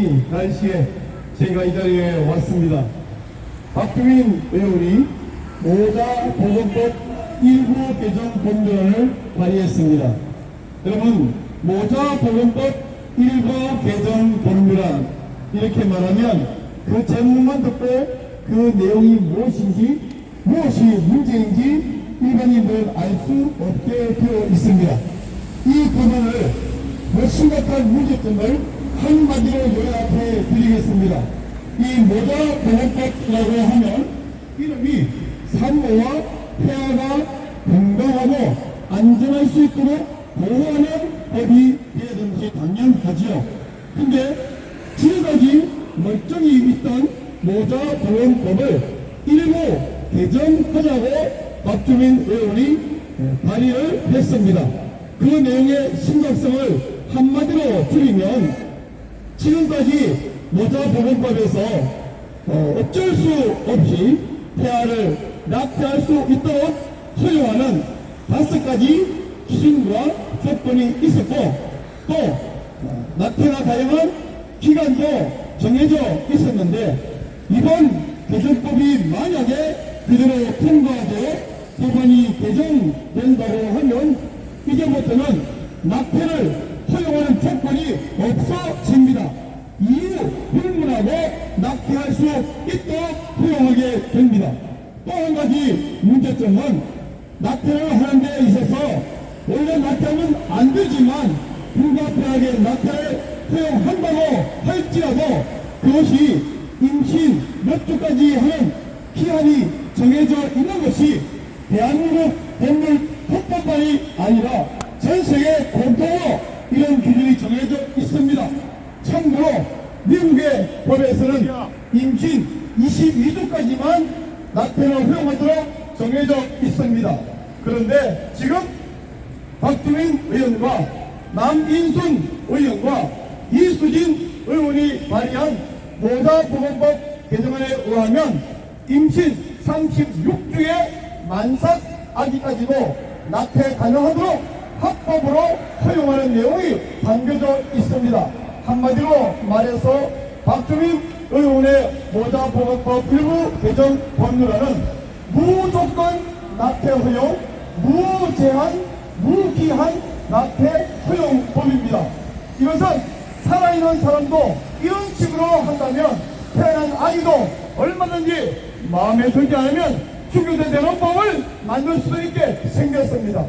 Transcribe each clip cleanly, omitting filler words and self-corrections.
어두워진 날씨에 제가 이 자리에 왔습니다. 박주민 의원이 모자보건법 일부 개정 법률안을 발의했습니다. 여러분, 모자보건법 일부 개정 법률안 이렇게 말하면 그 제목만 듣고 그 내용이 무엇인지, 무엇이 문제인지 일반인들은 알 수 없게 되어 있습니다. 이 법안을 그 심각한 문제점을 한마디로 요약해 드리겠습니다. 이 모자보건법이라고 하면 이름이 산모와 폐하가 건강하고 안전할 수 있도록 보호하는 법이 되어야 되는 것이 당연하지요. 근데 지금까지 멀쩡히 있던 모자보건법을 일부 개정하자고 박주민 의원이 발의를 했습니다. 그 내용의 심각성을 한마디로 줄이면 지금까지 모자보건법에서 어쩔 수 없이 폐하를 낙태할 수 있도록 허용하는 5가지 기준과 조건이 있었고 또 낙태가 가능한 기간도 정해져 있었는데 이번 개정법이 만약에 그대로 통과하고 법안이 개정된다고 하면 이제부터는 낙태를 허용하는 조건이 없어집니다. 이유 불문하고 낙태할 수 있도록 허용하게 됩니다. 또 한 가지 문제점은 낙태를 하는 데 있어서 원래 낙태하면 안 되지만 불가피하게 낙태를 허용한다고 할지라도 그것이 임신 몇 주까지 하는 기한이 정해져 있는 것이 대한민국 법률 헌법만이 아니라 전 세계 공통으로 이런 기준이 정해져 있습니다. 참고로 미국의 법에서는 임신 22주까지만 낙태를 허용하도록 정해져 있습니다. 그런데 지금 박주민 의원과 남인순 의원과 이수진 의원이 발의한 모자보건법 개정안에 의하면 임신 36주의 만삭 아기까지도 낙태 가능하도록 합법으로 허용하는 내용이 담겨져 있습니다. 한마디로 말해서 박주민 의원의 모자보건법 일부 개정 법률안은 무조건 낙태 허용, 무제한, 무기한 낙태 허용법입니다. 이것은 살아있는 사람도 이런 식으로 한다면 태어난 아이도 얼마든지 마음에 들지 않으면 죽여도 되는 법을 만들 수 있게 생겼습니다.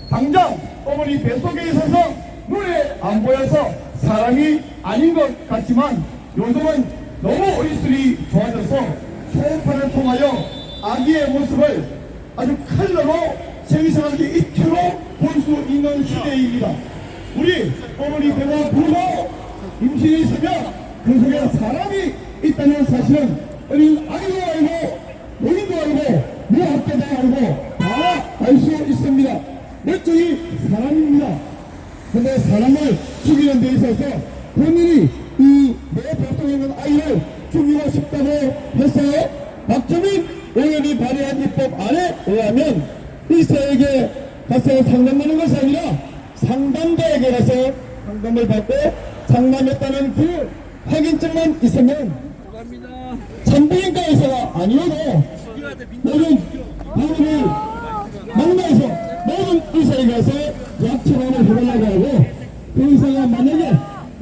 당장 어머니 뱃속에 있어서 눈에 안 보여서 사람이 아닌 것 같지만 요즘은 너무 의술이 좋아져서 초음파를 통하여 아기의 모습을 아주 칼라로 생생하게 입체로 볼 수 있는 시대입니다. 우리 어머니 배가 부르고 임신이 있으면 그 속에 사람이 있다는 사실은 어린 아이도 알고 노인도 알고 무학자도 알고 다 알 수 있습니다. 멀쩡히 사람입니다. 근데 사람을 죽이는 데 있어서 본인이 이 내 뱃속에 있는 아이를 죽이고 싶다고 했어요. 박주민 의원이 발의한 입법안에 의하면 의사에게 가서 상담하는 것이 아니라 상담자에게 가서 상담을 받고 상담했다는 그 확인증만 있으면 산부인과 의사가 아니어도 모든 병원을 만나서 모든 의사에 가서 약 처방을 해달라고 하고 그 의사가 만약에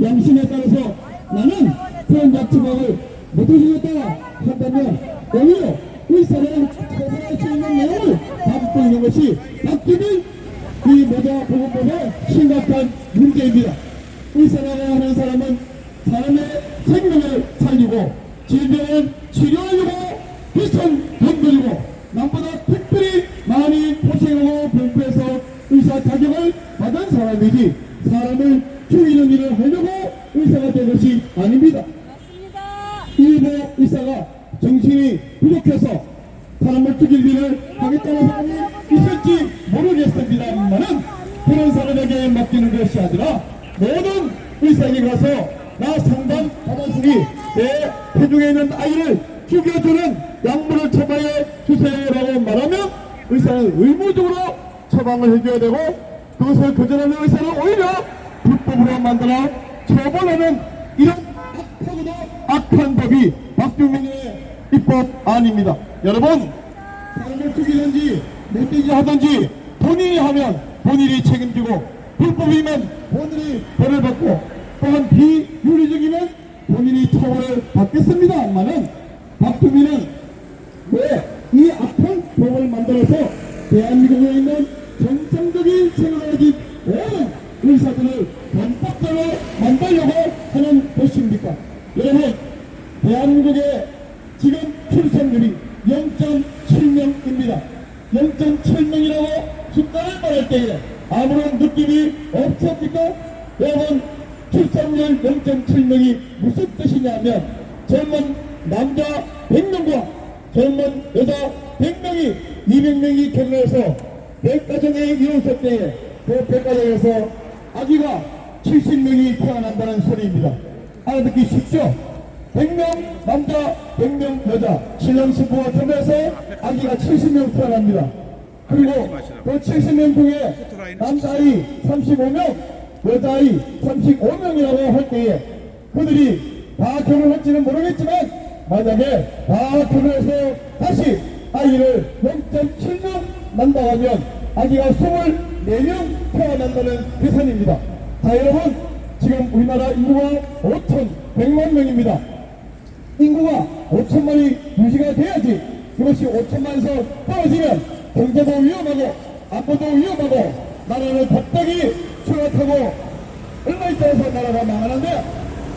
양심에 따라서 나는 그런 약 처방을 못해주겠다 한다면 오히려 의사를 처벌할 수 있는 내용을 담고 있는 것이 박주민 이 모자보건법의 심각한 문제입니다. 의사라고 하는 사람은 사람의 생명을 살리고 질병을 치료하려고 비싼 돈 들이고 남보다 특별히 많이 고생하고 공부해서 의사 자격을 받은 사람이지 사람을 죽이는 일을 하려고 의사가 된 것이 아닙니다. 일부 의사가 정신이 부족해서 사람을 죽일 일을 하겠다는 사람이 있을지 모르겠습니다만은 그런 사람에게 맡기는 것이 아니라 모든 의사에게 가서 나 상담 받았으니 내 태중에 있는 아이를 죽여주는 약물을 처방해 주세요라고 말하면 의사는 의무적으로 처방을 해줘야 되고 그것을 거절하는 의사는 오히려 불법으로 만들어 처벌하는 이런 악한 법이 박주민의 입법안입니다. 여러분, 사람을 죽이든지 못되게 하든지 본인이 하면 본인이 책임지고 불법이면 본인이 벌을 받고 또한 비윤리적이면 본인이 처벌을 받겠습니다만은 박주민은 왜 이 악한 법을 만들어서 대한민국에 있는 정상적인 생활을 가진 모든 의사들을 범법자로 만들려고 하는 것입니까? 여러분, 대한민국의 지금 출생률이 0.7명입니다. 0.7명이라고 숫자를 말할 때에 아무런 느낌이 없습니까? 여러분, 출생률 0.7명이 무슨 뜻이냐면 젊은 남자 100명과 젊은 여자 100명이 200명이 결혼해서 100가정에 이루어질 때에 그 100가정에서 아기가 70명이 태어난다는 소리입니다. 알아듣기십시오. 100명 남자 100명 여자 신랑 신부가 결혼해서 아기가 70명 태어납니다. 그리고 그 70명 중에 남자아이 35명 여자아이 35명이라고 할 때에 그들이 다 결혼할지는 모르겠지만 만약에 다 결혼해서 다시 아이를 0.7명 난다 하면 아기가 24명 태어난다는 계산입니다. 자, 여러분, 지금 우리나라 인구가 5,100만 명입니다. 인구가 5천만이 유지가 돼야지 그것이 5천만에서 떨어지면 경제도 위험하고 안보도 위험하고 나라는 갑자기 추락하고 얼마 있다해서 나라가 망하는데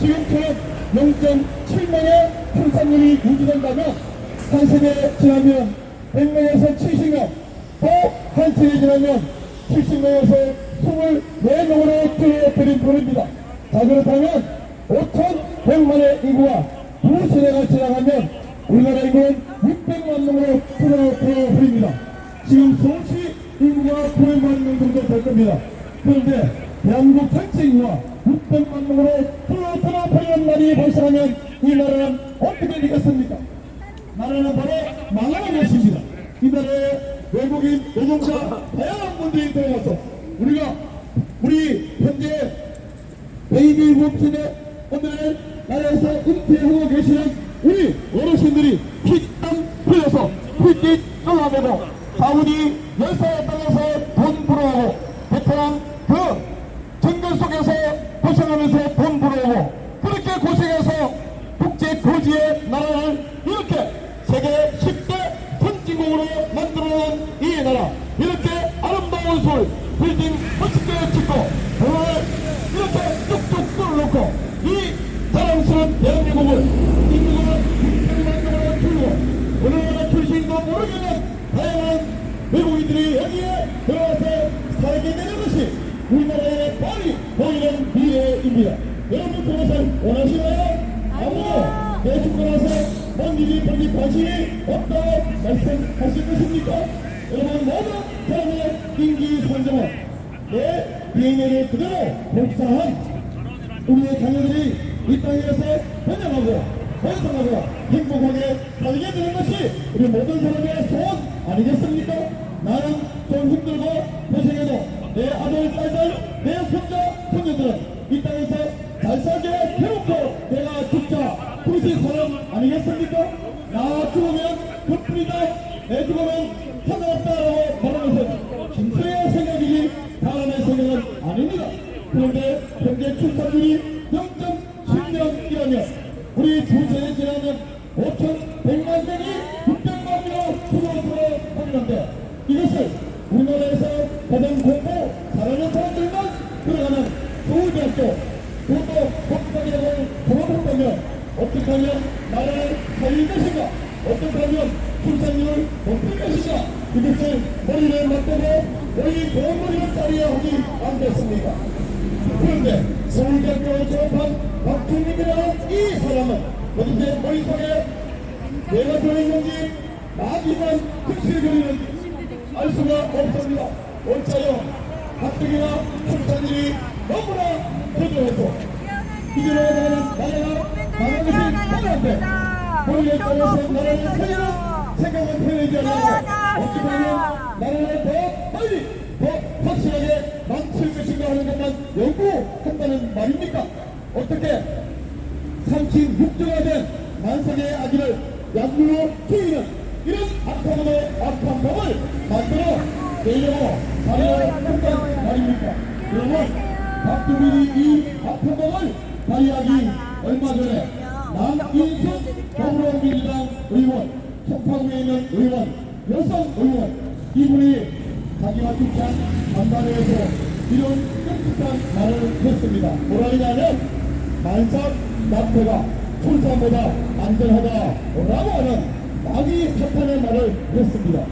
지금처럼 0.7명의 출산율이 유지된다면 한 세대 지나면 100명에서 70명 또 한 세대 지나면 70명에서 24명으로 줄어들인 뿐입니다. 자, 그렇다면 5,100만의 인구가 두 세대가 지나가면 우리나라 인구는 600만 명으로 줄어들입니다. 지금 서울시 인구가 900만 명 정도 될 겁니다. 그런데 대한민국 전체 인구가 600만 명으로 줄어들어버리는 날이 발생하면 이 나라는 어떻게 되겠습니까? 나라는 바로 망하는 것입니다. 이 나라에 외국인 노동자 다양한 분들이 들어와서 우리 현재 베이비 붐신의 오늘 나라에서 은퇴하고 계시는 우리 어르신들이 피땀 흘려서 핏빛 쏟아내고 사우디 열사에 땅에서 돈 벌어오고 베트남 그 정글 속에서 고생하면서 돈 벌어오고 그렇게 고생해서 국제 거지의 나라를 이렇게 세계 10대 선진국으로 만들어놓은 이 나라 이렇게 아름다운 술 빌딩 멋있게 짓고 돈을 이렇게 뚝뚝 뚫어놓고 이 자랑스러운 대한민국을 인구가 600만 명으로 줄고 어느 나라 출신도 모르겠는 다양한 외국인들이 여기에 들어와서 살게 되는 것이 우리나라의 빨리 보이는 미래입니다. 여러분 그것을 원하시나요? 아무도 내 죽고 나서 뭔 일이 별로 관심이 없다고 말씀하실 것입니까? 여러분 모든 사람의 인기 선정은 내 DNA를 그대로 복사한 우리의 자녀들이 이 땅에서 번영하고 번성하고 행복하게 살게 되는 것이 우리 모든 사람의 소원 아니겠습니까? 나는 좀 힘들고 고생해도 내 아들, 딸들, 내 손자, 손녀들은 이 땅에서 잘 살게 해놓고 내가 죽자 그것이 사람 아니겠습니까? 나 죽으면 그뿐이다 내 죽으면 상관없다라고 말하는 것은 김수의 생각이지 사람의 생각은 아닙니다. 그런데 현재 출산율이 0.10명이라면 우리 두 세대 지나면 5,100만 명이 600만 명으로 줄어들어버리는데 이것을 우리나라에서 가장 공부 잘하는 사람들만 들어가는 서울대학교 그것도 법학이라고 졸업한다면 어떻게 하면 나라를 살릴 것인가 어떻게 하면 출산율을 높일 것인가 이것을 머리를 맞대고 머리 좋은 머리를 따려야 하지 않겠습니까? 그런데 서울대학교 졸업한 박준민이라는 이 사람은 도대체 머릿속에 내가 들어있는지 나기만 글씨를 그리는지 알 수가 없습니다. 원자요 가뜩이나 출산율이 너무나 부족해서 이대로 나라가 망한 것이 당연한데 거기에 따라서 나라를 살리는 생각은 해내지 않고 어떻게 하면 나라를 더 빨리 더 확실하게 망칠 것인가 하는 것만 연구한다는 말입니까? 어떻게 36조가 된 만삭의 아기를 약물로 죽이는 이런 악한 법을 만들어 내려고 발의를 했단 말입니까? 여러분, 박주민이 이 악한 법을 발의하기 얼마 전에 남인숙 더불어민주당 의원, 송파구에 있는 의원, 여성 의원, 이분이 자기가 주찬 간담회에서 이런 끔찍한 말을 했습니다. 뭐라 하냐면 만삭 낙태가 출산보다 안전하다라고 하는 마귀 사탄의 말을 했습니다.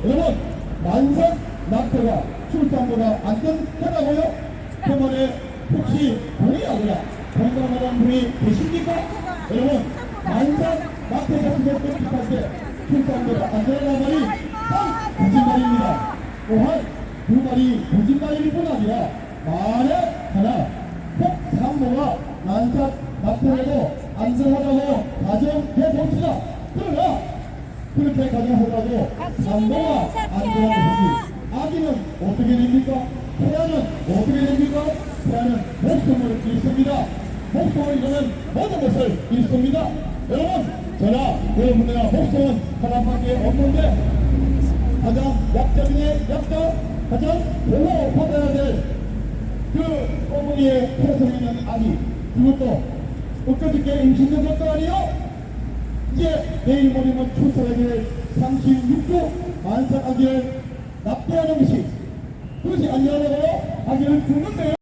여러분, 만삭 낙태가 출산보다 안전하다고요? 때문에 혹시 동의하거나 공감하는 분이 계십니까? 여러분, 만삭 낙태가 끔찍할 때 출산보다 안전하다는 말이 딱 거짓말입니다. 또한 그 말이 거짓말일 뿐 아니라 만에 하나 혹 산모가 만삭 낙태라도 안전하다고 가정해 봅시다. 그러나 그렇게 가정하더라도 산모가 안전한 것이 아기는 어떻게 됩니까? 태아는 어떻게 됩니까? 태아는 목숨을 잃습니다. 목숨을 잃으면 모든 것을 잃습니다. 여러분, 저나 여러분들의 목숨은 하나밖에 없는데 가장 약자중에 약자, 가장 보호받아야 될 그 어머니의 태성에 있는 아기, 그것도 엊그저께 임신된 것도 아니요? 이제 내일 모레면 출산하게 될 36조 만삭 아기를 납대하는 것이 그것이 아니라고요? 아기를 죽는데요?